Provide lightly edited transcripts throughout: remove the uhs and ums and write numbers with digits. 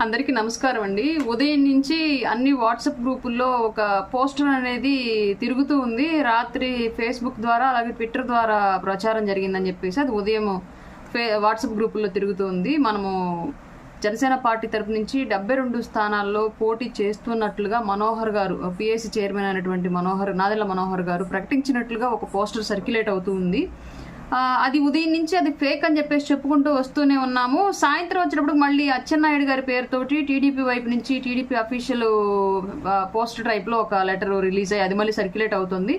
అందరికీ నమస్కారం అండి. ఉదయం నుంచి అన్ని వాట్సాప్ గ్రూపుల్లో ఒక పోస్టర్ అనేది తిరుగుతూ ఉంది. రాత్రి ఫేస్బుక్ ద్వారా అలాగే ట్విట్టర్ ద్వారా ప్రచారం జరిగిందని చెప్పేసి అది ఉదయం వాట్సాప్ గ్రూపుల్లో తిరుగుతూ ఉంది. మనము జనసేన పార్టీ తరపు నుంచి 72 స్థానాల్లో పోటీ చేస్తున్నట్లుగా మనోహర్ గారు, పిఎస్సి చైర్మన్ అయినటువంటి నాదెళ్ల మనోహర్ గారు ప్రకటించినట్లుగా ఒక పోస్టర్ సర్క్యులేట్ అవుతూ ఉంది. అది ఉదయం నుంచి అది ఫేక్ అని చెప్పేసి చెప్పుకుంటూ వస్తూనే ఉన్నాము. సాయంత్రం వచ్చినప్పుడు మళ్ళీ అచ్చెన్నాయుడు గారి పేరుతోటి టీడీపీ వైపు నుంచి టీడీపీ అఫీషియల్ పోస్టర్ టైప్లో ఒక లెటర్ రిలీజ్ అయ్యి అది మళ్ళీ సర్క్యులేట్ అవుతుంది.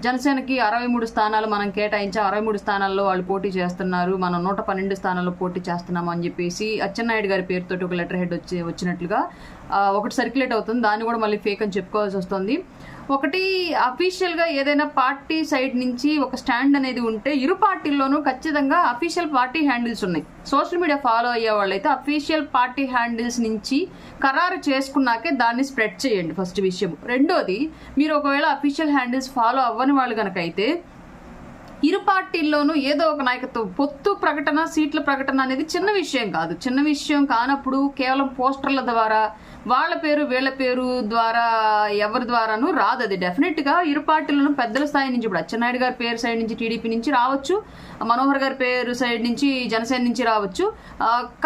జనసేనకి 63 స్థానాలు మనం కేటాయించా, 63 స్థానాల్లో వాళ్ళు పోటీ చేస్తున్నారు, మనం 112 స్థానాల్లో పోటీ చేస్తున్నాము అని చెప్పేసి అచ్చెన్నాయుడు గారి పేరుతోటి ఒక లెటర్ హెడ్ వచ్చినట్లుగా ఒకటి సర్క్యులేట్ అవుతుంది. దాన్ని కూడా మళ్ళీ ఫేక్ అని చెప్పుకోవాల్సి వస్తుంది. ఒకటి అఫీషియల్గా ఏదైనా పార్టీ సైడ్ నుంచి ఒక స్టాండ్ అనేది ఉంటే ఇరు పార్టీల్లోనూ ఖచ్చితంగా అఫీషియల్ పార్టీ హ్యాండిల్స్ ఉన్నాయి. సోషల్ మీడియా ఫాలో అయ్యే వాళ్ళైతే అఫీషియల్ పార్టీ హ్యాండిల్స్ నుంచి ఖరారు చేసుకున్నాకే దాన్ని స్ప్రెడ్ చేయండి. ఫస్ట్ విషయం. రెండోది, మీరు ఒకవేళ అఫీషియల్ హ్యాండిల్స్ ఫాలో అవ్వని వాళ్ళు కనుక అయితే ఇరు పార్టీల్లోనూ ఏదో ఒక నాయకత్వం పొత్తు ప్రకటన, సీట్ల ప్రకటన అనేది చిన్న విషయం కాదు. చిన్న విషయం కానప్పుడు కేవలం పోస్టర్ల ద్వారా వాళ్ళ పేరు వీళ్ళ పేరు ద్వారా ఎవరి ద్వారానూ రాదు. అది డెఫినెట్గా ఇరు పార్టీలను పెద్దల స్థాయి నుంచి, ఇప్పుడు అచ్చెన్నాయుడు గారి పేరు సైడ్ నుంచి టీడీపీ నుంచి రావచ్చు, మనోహర్ గారి పేరు సైడ్ నుంచి జనసేన నుంచి రావచ్చు,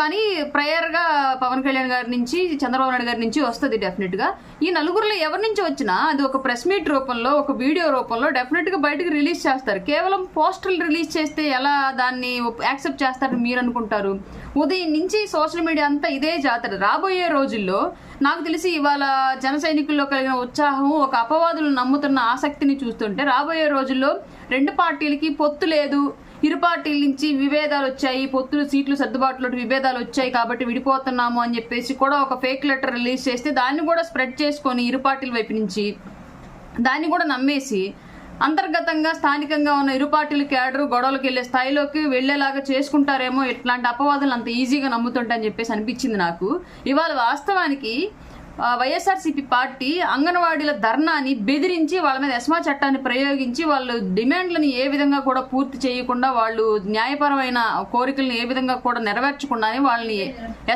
కానీ ప్రయర్గా పవన్ కళ్యాణ్ గారి నుంచి, చంద్రబాబు నాయుడు గారి నుంచి వస్తుంది డెఫినెట్గా. ఈ నలుగురిలో ఎవరి నుంచి వచ్చినా అది ఒక ప్రెస్ మీట్ రూపంలో, ఒక వీడియో రూపంలో డెఫినెట్గా బయటకు రిలీజ్ చేస్తారు. కేవలం పోస్టర్లు రిలీజ్ చేస్తే ఎలా దాన్ని యాక్సెప్ట్ చేస్తారని మీరు అనుకుంటారు? ఉదయం నుంచి సోషల్ మీడియా అంతా ఇదే జాతర. రాబోయే రోజుల్లో నాకు తెలిసి ఇవాళ జన సైనికుల్లో కలిగిన ఉత్సాహం, ఒక అపవాదులు నమ్ముతున్న ఆసక్తిని చూస్తుంటే రాబోయే రోజుల్లో రెండు పార్టీలకి పొత్తు లేదు, ఇరు పార్టీల నుంచి విభేదాలు వచ్చాయి, పొత్తులు సీట్లు సర్దుబాటులో విభేదాలు వచ్చాయి కాబట్టి విడిపోతున్నాము అని చెప్పేసి కూడా ఒక ఫేక్ లెటర్ రిలీజ్ చేస్తే దాన్ని కూడా స్ప్రెడ్ చేసుకొని ఇరు పార్టీల వైపు నుంచి దాన్ని కూడా నమ్మేసి అంతర్గతంగా స్థానికంగా ఉన్న ఇరు పార్టీల క్యాడరు గొడవలకు వెళ్లే స్థాయిలోకి వెళ్లేలాగా చేసుకుంటారేమో, ఇట్లాంటి అపవాదులు అంత ఈజీగా నమ్ముతుంటని చెప్పేసి అనిపించింది నాకు. ఇవాళ వాస్తవానికి వైఎస్ఆర్సీపీ పార్టీ అంగన్వాడీల ధర్నాని బెదిరించి వాళ్ళ మీద ఎస్మా చట్టాన్ని ప్రయోగించి వాళ్ళు డిమాండ్లను ఏ విధంగా కూడా పూర్తి చేయకుండా, వాళ్ళు న్యాయపరమైన కోరికలను ఏ విధంగా కూడా నెరవేర్చకుండానే వాళ్ళని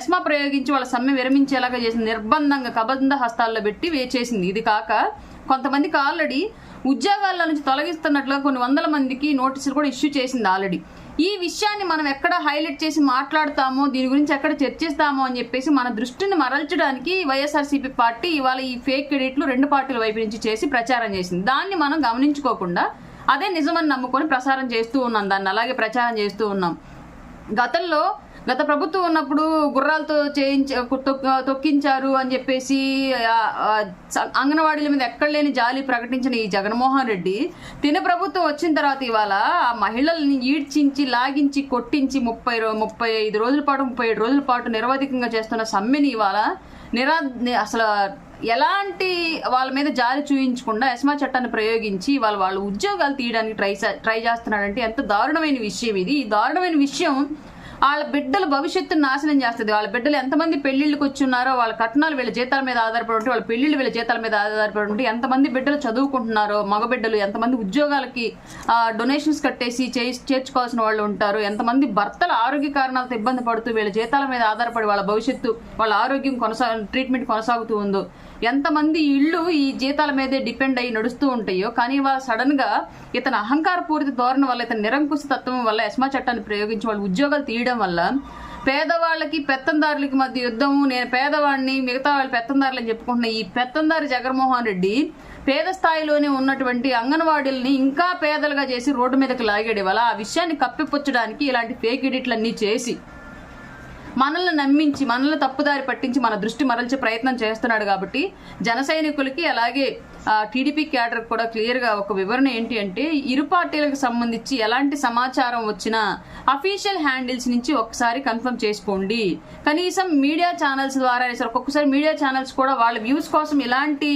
ఎస్మా ప్రయోగించి వాళ్ళ సమ్మె విరమించేలాగా చేసింది. నిర్బంధంగా కబంధ హస్తాల్లో పెట్టి చేసింది. ఇది కాక కొంతమందికి ఆల్రెడీ ఉద్యోగాల నుంచి తొలగిస్తున్నట్లుగా కొన్ని వందల మందికి నోటీసులు కూడా ఇష్యూ చేసింది ఆల్రెడీ. ఈ విషయాన్ని మనం ఎక్కడ హైలైట్ చేసి మాట్లాడతామో, దీని గురించి ఎక్కడ చర్చిస్తామో అని చెప్పేసి మన దృష్టిని మరల్చడానికి వైఎస్ఆర్సీపీ పార్టీ ఇవాళ ఈ ఫేక్ ఎడిట్లు రెండు పార్టీల వైపు నుంచి చేసి ప్రచారం చేసింది. దాన్ని మనం గమనించుకోకుండా అదే నిజమని నమ్ముకొని ప్రసారం చేస్తూ ఉన్నాం, దాన్ని అలాగే ప్రచారం చేస్తూ ఉన్నాం. గత ప్రభుత్వం ఉన్నప్పుడు గుర్రాలతో తొక్కించారు అని చెప్పేసి అంగన్వాడీల మీద ఎక్కడ లేని జాలి ప్రకటించిన ఈ జగన్మోహన్ రెడ్డి తిన ప్రభుత్వం వచ్చిన తర్వాత ఇవాళ ఆ మహిళల్ని ఈడ్చించి, లాగించి, కొట్టించి 35 రోజుల పాటు 37 రోజుల పాటు నిరవధికంగా చేస్తున్న సమ్మెని ఇవాళ అసలు ఎలాంటి వాళ్ళ మీద జాలి చూయించకుండా ఎస్మా చట్టాన్ని ప్రయోగించి వాళ్ళ ఉద్యోగాలు తీయడానికి ట్రై చేస్తున్నాడంటే ఎంత దారుణమైన విషయం ఇది. ఈ దారుణమైన విషయం వాళ్ళ బిడ్డల భవిష్యత్తును నాశనం చేస్తుంది. వాళ్ళ బిడ్డలు ఎంతమంది పెళ్లిళ్ళకి వచ్చి ఉన్నారో, వాళ్ళ కట్నాలు వీళ్ళ జీతాల మీద ఆధారపడి ఉంటే, వాళ్ళ పెళ్లిళ్ళు వీళ్ళ జీతాల మీద ఆధారపడి ఉంటే, ఎంతమంది బిడ్డలు చదువుకుంటున్నారో, మగబిడ్డలు ఎంతమంది ఉద్యోగాలకి డొనేషన్స్ కట్టేసి చేర్చుకోవాల్సిన వాళ్ళు ఉంటారు, ఎంతమంది భర్తలు ఆరోగ్య కారణాలతో ఇబ్బంది పడుతూ వీళ్ళ జీతాల మీద ఆధారపడి వాళ్ళ భవిష్యత్తు, వాళ్ళ ఆరోగ్యం ట్రీట్మెంట్ కొనసాగుతూ ఉందో, ఎంతమంది ఇళ్ళు ఈ జీతాల మీదే డిపెండ్ అయ్యి నడుస్తూ ఉంటాయో. కానీ వాళ్ళ సడన్ గా ఇతని అహంకారపూరిత ధోరణి వల్ల, ఇతని నిరంకుశ తత్వం వల్ల ఎస్మా చట్టాన్ని ప్రయోగించి వాళ్ళు ఉద్యోగాలు తీయడం వల్ల పేదవాళ్ళకి పెత్తందారులకి మధ్య యుద్ధము, నేను పేదవాడిని మిగతా వాళ్ళు పెత్తందారులు అని చెప్పుకుంటున్న ఈ పెత్తందారి జగన్మోహన్ రెడ్డి పేద స్థాయిలోనే ఉన్నటువంటి అంగన్వాడీలని ఇంకా పేదలుగా చేసి రోడ్డు మీదకి లాగాడు. వల్ల ఆ విషయాన్ని కప్పిపుచ్చడానికి ఇలాంటి ఫేక్ ఎడిట్లన్నీ చేసి మనల్ని నమ్మించి, మనల్ని తప్పుదారి పట్టించి మన దృష్టి మరల్చే ప్రయత్నం చేస్తున్నాడు. కాబట్టి జన సైనికులకి అలాగే టీడీపీ క్యాడర్ కూడా క్లియర్గా ఒక వివరణ ఏంటి అంటే, ఇరు పార్టీలకు సంబంధించి ఎలాంటి సమాచారం వచ్చినా అఫీషియల్ హ్యాండిల్స్ నుంచి ఒకసారి కన్ఫర్మ్ చేసుకోండి. కనీసం మీడియా ఛానల్స్ ద్వారా ఒక్కొక్కసారి మీడియా ఛానల్స్ కూడా వాళ్ళ వ్యూస్ కోసం ఇలాంటి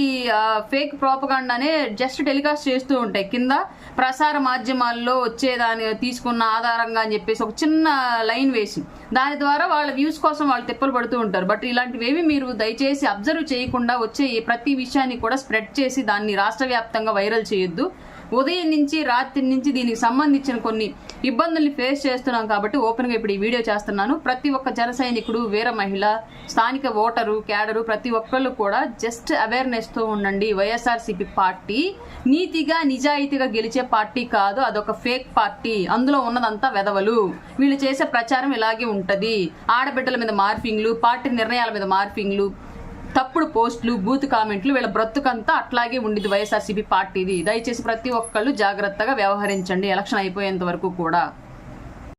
ఫేక్ ప్రోపగాండానే జస్ట్ టెలికాస్ట్ చేస్తూ ఉంటాయి. కింద ప్రసార మాధ్యమాల్లో వచ్చేదాన్ని తీసుకున్న ఆధారంగా అని చెప్పేసి ఒక చిన్న లైన్ వేసి దాని ద్వారా వాళ్ళ వ్యూస్ కోసం వాళ్ళు తిప్పలు పడుతూ ఉంటారు. బట్ ఇలాంటివేవి మీరు దయచేసి అబ్జర్వ్ చేయకుండా వచ్చే ప్రతి విషయాన్ని కూడా స్ప్రెడ్ చేసి దాన్ని రాష్ట్ర వ్యాప్తంగా వైరల్ చేయొద్దు. ఉదయం నుంచి రాత్రి నుంచి దీనికి సంబంధించిన కొన్ని ఇబ్బందుల్ని ఫేస్ చేస్తున్నాం కాబట్టి ఓపెన్గా ఇప్పుడు ఈ వీడియో చేస్తున్నాను. ప్రతి ఒక్క జన సైనికుడు, వీర మహిళ, స్థానిక ఓటరు, క్యాడరు ప్రతి ఒక్కళ్ళు కూడా జస్ట్ అవేర్నెస్తో ఉండండి. వైఎస్ఆర్సీపీ పార్టీ నీతిగా నిజాయితీగా గెలిచే పార్టీ కాదు, అదొక ఫేక్ పార్టీ. అందులో ఉన్నదంతా వెధవలు. వీళ్ళు చేసే ప్రచారం ఇలాగే ఉంటది. ఆడబిడ్డల మీద మార్ఫింగ్లు, పార్టీ నిర్ణయాల మీద మార్ఫింగ్లు, తప్పుడు పోస్టులు, బూత్ కామెంట్లు, వీళ్ళ బ్రతుకంతా అట్లాగే ఉండిద్ది వైఎస్ఆర్సీపీ పార్టీది. దయచేసి ప్రతి ఒక్కళ్ళు జాగ్రత్తగా వ్యవహరించండి ఎలక్షన్ అయిపోయేంత వరకు కూడా.